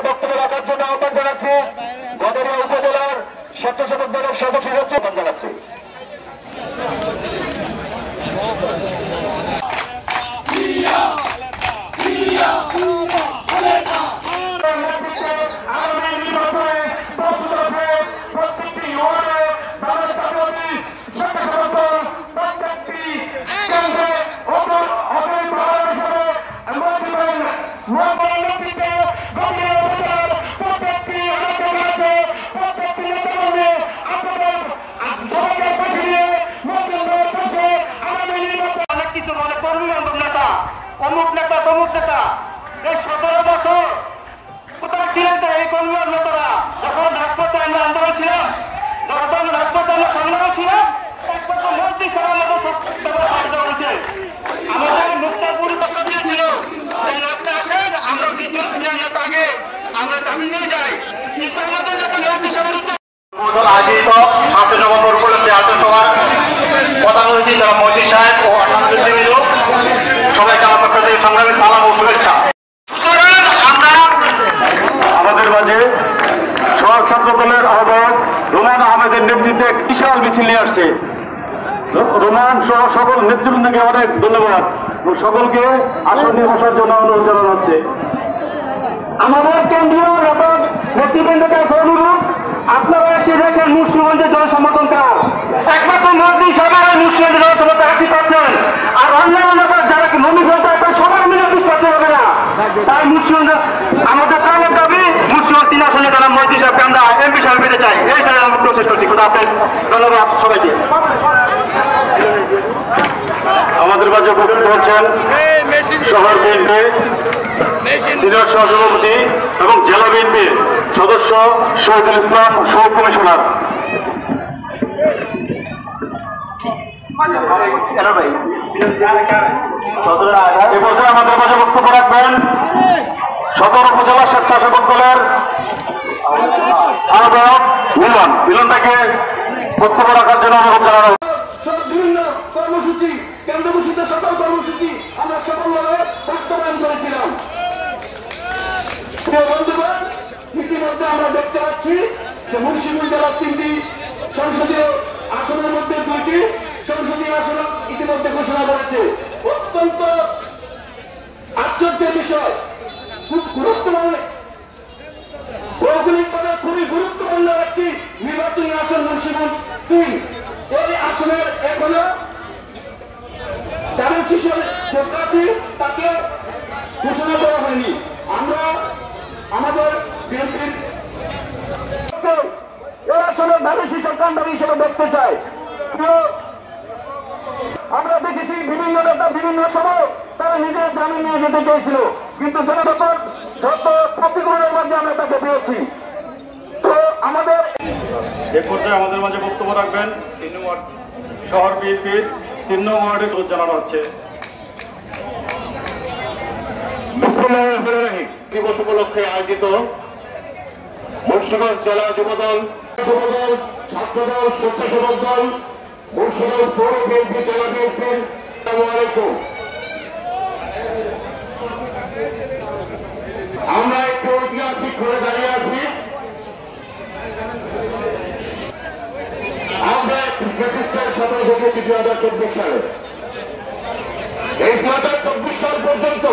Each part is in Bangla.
বক্তব্য রাখার জন্য আহ্বান জানাচ্ছি গদরিয়া উপজেলার স্বেচ্ছাসেবক দলের সদস্য হচ্ছে আহ্বান জানাচ্ছি। অমুক নেতা তমুক নেতা এই 17 বছর কোথায় ছিলেন তো এই কর্মীর নেতারা? যখন রাজপথে আমরা আন্দোলন ছিলাম, যখন রাজপথে আমরা সংগ্রাম ছিলাম, একমাত্র মন্ত্রী ছাড়া আমাদের ব্যবহার হয়েছে। আমাদের মুক্তাপুর দিয়েছিল এই রাস্তা আসেন, আমরা দ্বিতীয় নেতা আগে আমরা জামিন নিয়ে যাই, কিন্তু আমাদের যাতে মন্ত্রী সভার আয়োজিত 7 নভেম্বর উপলক্ষে আলোচনা প্রধান অতিথি যারা মন্ত্রী সাহেব ও অন্যান্য সবাইকে আমার পক্ষ থেকে সংগ্রামী সালাম ও শুভেচ্ছা। আমাদের মাঝে সব ছাত্র দলের আহ্বায়ক রোমান আহমেদের নেতৃত্বে বিশাল মিছিল নিয়ে আসছে। রোমান সহ সকল নেতৃবৃন্দকে অনেক ধন্যবাদ এবং সকলকে আসন নিয়ে বসার জন্য অনুরোধ জানানো হচ্ছে। আমাদের কেন্দ্রীয় নেতৃবৃন্দকে অনুরোধ, আপনারা এসে দেখেন মুন্সিগঞ্জের জনসমর্থন কাজ একমাত্র মন্ত্রী সবার মুন্সিগঞ্জের জনসমর্থন 80%, আর অন্যান্য যারা নবী পঞ্চায়েত সবার মিলে 20% হবে না। তাই মুন্সিগঞ্জ আমাদের প্রাণের দাবি, মুন্সিগঞ্জ 3 আসনে যারা মন্ত্রী সাহেবকে আমরা এমপি সাহেব পেতে চাই, এই সাথে আমরা প্রচেষ্টা করছি। ধন্যবাদ সবাইকে। আমাদের মাঝে উপস্থিত হচ্ছেন শহর বিএনপি সিনিয়র সহসভাপতি এবং জেলা বিএনপির সদস্য শহীদুল ইসলাম সহ কমিশনার। এ পর্যায়ে আমাদের মাঝে বক্তব্য রাখবেন সদর উপজেলা স্বেচ্ছাসেবক দলের আহ্বায়ক মিলনটাকে বক্তব্য রাখার জন্য অনুরোধ জানানো। বিভিন্ন কর্মসূচি, কেন্দ্র ঘোষিত সকল কর্মসূচি আমরা সফলভাবে বাস্তবায়ন করেছিলাম। বন্ধুগণ, ইতিমধ্যে আমরা দেখতে পাচ্ছি যে মুন্সিগঞ্জ জেলার 3টি সংসদীয় আসনের মধ্যে 2টি সংসদীয় আসন ইতিমধ্যে ঘোষণা করেছে। অত্যন্ত আশ্চর্যের বিষয়, খুব গুরুত্বপূর্ণ, ভৌগোলিকভাবে খুবই গুরুত্বপূর্ণ একটি নির্বাচনী আসন মুন্সিগঞ্জ 3। এই আসনের এখনো যারা শিশুর যোগ্যার্থী তাকে ঘোষণা করা হয়নি। আমরা আমাদের বিএনপির নির্বাচনের ধানেশী সরকারদারি হিসেবে দেখতে চাই। আমরা দেখেছি বিভিন্ন নেতা বিভিন্ন সময় তারা নিজের জামিন নিয়ে যেতে চেয়েছিল, কিন্তু যত প্রতিকূলের মাঝে আমরা তাকে পেয়েছি। তো আমাদের এ পর্যায়ে আমাদের মাঝে বক্তব্য রাখবেন 3 নং ওয়ার্ড শহর বিএনপির 3 নং ওয়ার্ডে জানানো হচ্ছে। দিবস উপলক্ষে আয়োজিত মুন্সিগঞ্জ জেলা যুবদল ছাত্রদল স্বেচ্ছাসেবক দল মুন্সিগঞ্জ পৌর বিএনপি জেলা বিএনপির আসসালামু আলাইকুম। আমরা একটি ঐতিহাসিক ঘরে দাঁড়িয়ে আছি। আমরা একটি প্রতিষ্ঠার সাথে দেখেছি 2024 সালে। এই 2024 সাল পর্যন্ত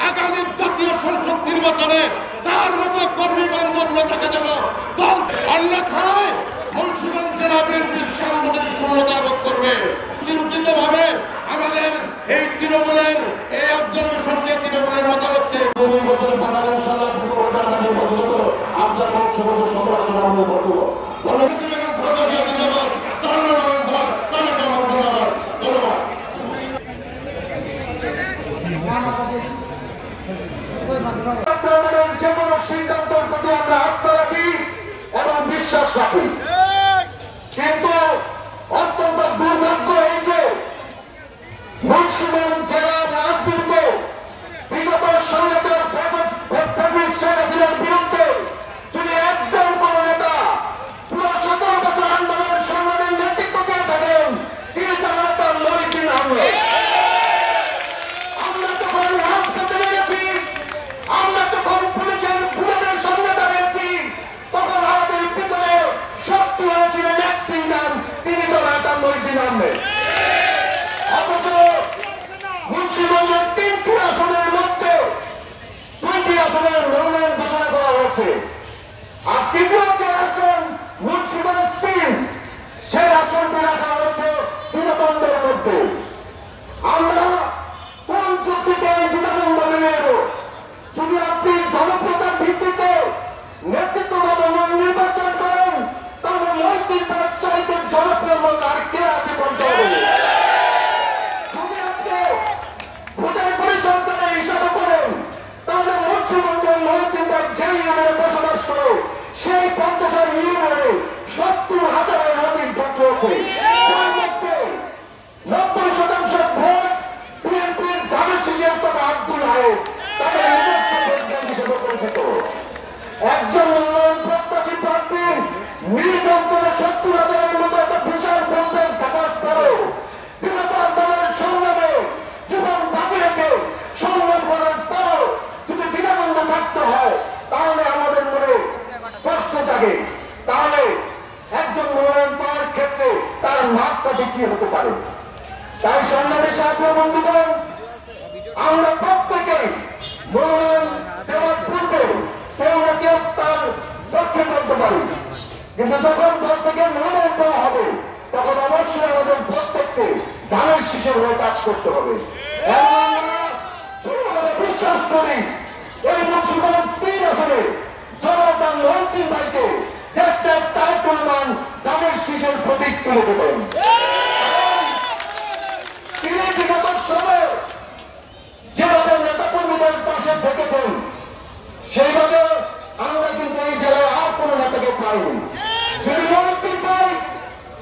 আগামী জাতীয় সংসদ নির্বাচনে তার মতো কর্মী বান্ধব নেতাকে যেন দল অন্যথায় মুন্সিগঞ্জ জেলা বিএনপির সাংগঠনিক শূন্যতা আরোপ করবে। চিন্তিত ভাবে আমাদের এই তৃণমূলের এই অবজারভেশনকে তৃণমূলের মতামতকে নির্বাচনে বাংলাদেশ আপনার বক্তব্য সমালোচনা বক্তব্য যে কোনো সিদ্ধান্তের প্রতি আমরা আস্থা রাখি এবং বিশ্বাস রাখি, কিন্তু অত্যন্ত দুর্ভাগ্য এই যে মুন্সিগঞ্জ জেলার রাজনীতিতে বিগত স্বৈরাচার ফ্যাসিস্ট শেখ হাসিনার বিরুদ্ধে যদি একজন কোন নেতা পুরো 17 বছর আন্দোলনের সংগ্রামের নেতৃত্ব দিয়ে থাকেন, তিনি তার নেতা মহিউদ্দিন আহমেদ। আমরা তখন রাজপথে নেমেছি, আমরা যখন পুলিশের বুলেটের সামনে দাঁড়িয়েছি, তখন আমাদের পিছনে শক্তি হয়েছিলেন একটি নাম, তিনি জনতা মহিউদ্দিন আহমেদ। অথচ মুন্সিগঞ্জের 3টি আসনের মধ্যে 2টি আসনের মনোনয়ন ঘোষণা করা হয়েছে। আর তৃতীয় যে আসন মুন্সিগঞ্জ 3, সেই আসনটি রাখা হয়েছে দ্বিধাদ্বন্দ্বের মধ্যে। আমরা কোন যুক্তিতে এই দ্বিধাদ্বন্দ্ব মেনে নেব? যদি আপনি জনপ্রিয়তার ভিত্তিতে নেতৃত্ব নির্বাচন করেন, তাহলে মহিউদ্দিন তার চাইতে জনপ্রিয় লোক আর কে আছে বলতে হবে। যদি আপনি ভোটের পরিসংখ্যানের হিসাবে করেন, তাহলে মুন্সিগঞ্জের মহিউদ্দিন তার যে ইউনিয়নে বসবাস করে সেই 50,000 ইউনিয়নে 70,000-এর অধিক ভোট রয়েছে। তার মধ্যে 90% ভোট বিএনপির ধানের শীষের তথা আব্দুল হায়েদ তাদের নিজস্ব ভোটব্যাংক হিসেবে পরিচিত। একজন মনোনয়ন প্রত্যাশী প্রার্থীর নিজ অঞ্চলে 70,000-এর মতো একটা বিশাল ভোটব্যাংক থাকার পরেও বিগত আন্দোলনের সংগ্রামে জীবন বাজি রেখে সংগ্রাম করার পরও যদি দ্বিধাদ্বন্দ্ব থাকতে হয়, তাহলে আমাদের মনে প্রশ্ন জাগে, তাহলে একজন মনোনয়ন পাওয়ার ক্ষেত্রে তার মাপটা কি হতে পারে? তাই সংগ্রামের সাথে বন্ধুগণ, আমরা প্রত্যেকে মনোনয়ন দেওয়ার পূর্বে কেউ না কেউ তার পক্ষে বলতে পারি, কিন্তু যখন দল থেকে মনোনয়ন দেওয়া হবে তখন অবশ্যই আমাদের প্রত্যেককে ধানের শীষের হয়ে কাজ করতে হবে। বিশ্বাস করি এই মুন্সিগঞ্জ 3 আসনে জনতা মহিউদ্দিন ভাইকে দেশটার তারেক রহমান ধানের শীষের প্রতীক তুলে দেবেন। তিনি বিগত সময়ে যেভাবে নেতাকর্মীদের পাশে থেকেছেন, সেইভাবে আমরা কিন্তু এই জেলায় আর কোন নেতাকে পাইনি। যদি মহিউদ্দিন ভাই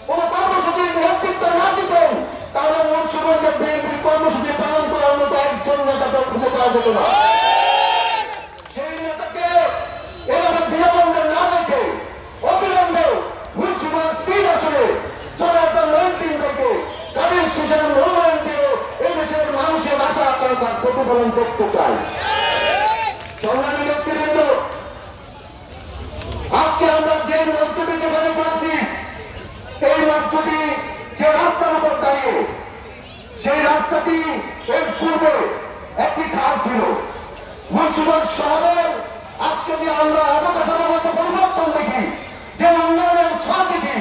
কোন কর্মসূচির নেতৃত্ব না দিতেন, তাহলে মুন্সিগঞ্জে বিএনপির কর্মসূচি পালন করার মতো একজন নেতাকে খুঁজে পাওয়া যেত না। সেই নেতাকে এভাবে দ্বিধাদ্বন্দ্বে না রেখে অবিলম্বে মুন্সিগঞ্জ 3 আসনে জনতা মহিউদ্দিন ভাইকে ধানের শীষের মনোনয়ন দিয়ে এদেশের মানুষের আশা আকাঙ্ক্ষার প্রতিফলন করতে চাই। সংগ্রামী ব্যক্তিবৃন্দ, আজকে আমরা যে মঞ্চটি যেখানে করেছি, এই মঞ্চটি যে রাস্তার উপর দাঁড়িয়ে, সেই রাস্তাটি এর পূর্বে একটি খাল ছিল। মুন্সিগঞ্জ শহরের আজকে যে আমরা অবকাঠামোগত পরিবর্তন দেখি, যে উন্নয়নের ছোঁয়া দেখি,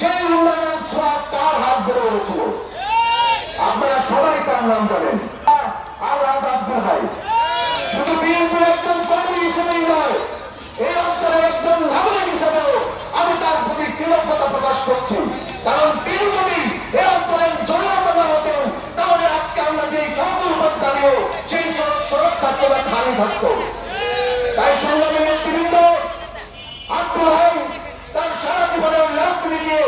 সেই উন্নয়নের ছোঁয়া কার হাত ধরে হয়েছিল? আপনারা সবাই তার নাম জানেন, আলহাজ আব্দুল হাই। শুধু বিএনপির একজন কর্মী হিসেবেই নয়, এই অঞ্চলের একজন থাকত। তাই সংগ্রামী নেতৃবৃন্দ আব্দুল হাই তার সারা জীবনের রাজনীতিকে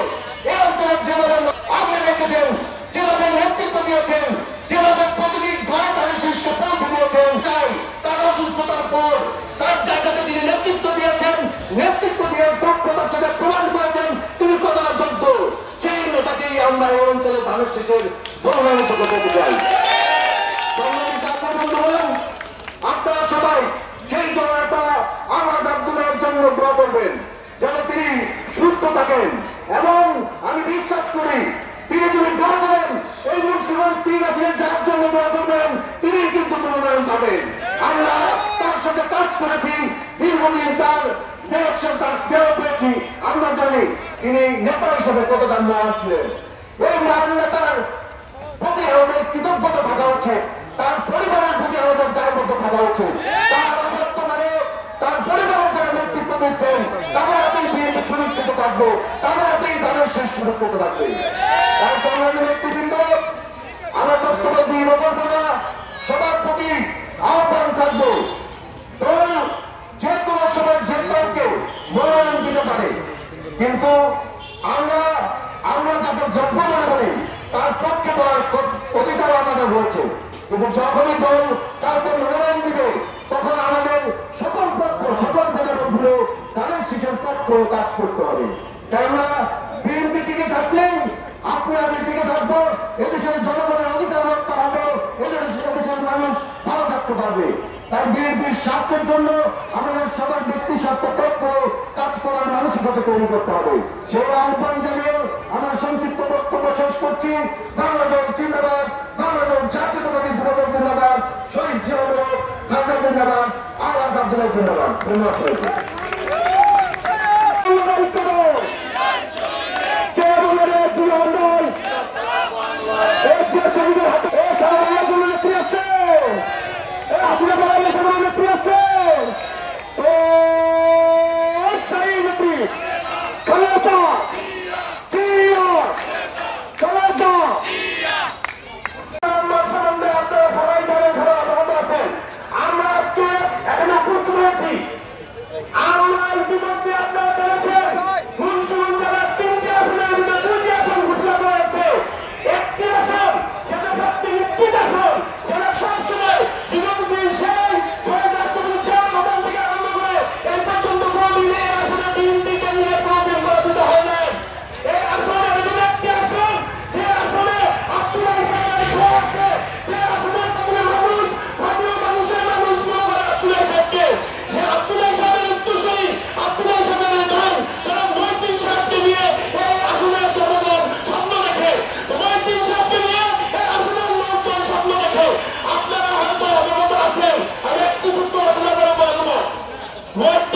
এই অঞ্চলের যেভাবে আপনি রেখেছেন, যেভাবে নেতৃত্ব দিয়েছেন, যেভাবে প্রতিটি ঘরে তাদের শীর্ষে পৌঁছে দিয়েছেন, তাই তার অসুস্থতার পর তার জায়গাতে যিনি নেতৃত্ব দিয়েছেন, নেতৃত্ব দিয়ে দক্ষতার সাথে প্রমাণ করেছেন তিনি কতটা যোগ্য, সেই নেতাকেই আমরা এই অঞ্চলে ধানের শীষের বহুমানুষ করতে চাই। আপনারা সবাই সেই জননেতা আমার আব্দুলের জন্য দোয়া করবেন যেন তিনি সুস্থ থাকেন, এবং আমি বিশ্বাস করি তিনি যদি দোয়া করেন এই মুন্সিগঞ্জ ঠিক আছে যার জন্য দোয়া করবেন তিনি কিন্তু মনোনয়ন পাবেন। আমরা তার সাথে কাজ করেছি দীর্ঘদিন, তার স্নেহ পেয়েছি, আমরা জানি তিনি নেতা হিসেবে কতটা মহান ছিলেন। এই মহান নেতার প্রতি আমাদের কৃতজ্ঞতা থাকা উচিত, তার পরিবারের প্রতি আমাদের দায়বদ্ধ থাকা উচিত। তার বর্তমানে তার পরিবারের যারা নেতৃত্ব দিচ্ছেন তাদের হাতেই বিএনপি সুরক্ষিত থাকবো, তাদের হাতেই ধানের শীষ সুরক্ষিত থাকবে। তার সংগ্রামী নেতৃবৃন্দ আমার বক্তব্য দিয়ে করবো না, সবার প্রতি আহ্বান থাকবো দল যে কোনো সময় যে দলকে মনোনয়ন দিতে পারে, কিন্তু আমরা যাকে যোগ্য মনে করি তার পক্ষে অধিকার আমাদের রয়েছে, কিন্তু যখনই দল তারপর মনোনয়ন দিবে তখন আমাদের সকল পক্ষ সকল জনগণগুলো তাদের শিশুর পক্ষ কাজ করতে হবে। কেননা বিএনপি টিকে থাকলেন আপনি আমি টিকে থাকবো, এদেশের জনগণের অধিকার রক্ষা হবে, এদেশের মানুষ ভালো থাকতে পারবে। তাই বিএনপির স্বার্থের জন্য আমাদের সবার ব্যক্তি স্বার্থ ত্যাগ করে কাজ করার মানসিকতা তৈরি করতে হবে। সেই আহ্বান জানিয়ে আমার সংক্ষিপ্ত বক্তব্য শেষ করছি। বাংলাদেশ জিন্দাবাদ, বাংলাদেশ জাতীয়তাবাদী যুবদল জিন্দাবাদ, শহীদ জিয়াউর খালেদা জিন্দাবাদ, আজাদ আব্দুল্লাহ জিন্দাবাদ। ধন্যবাদ সবাইকে। What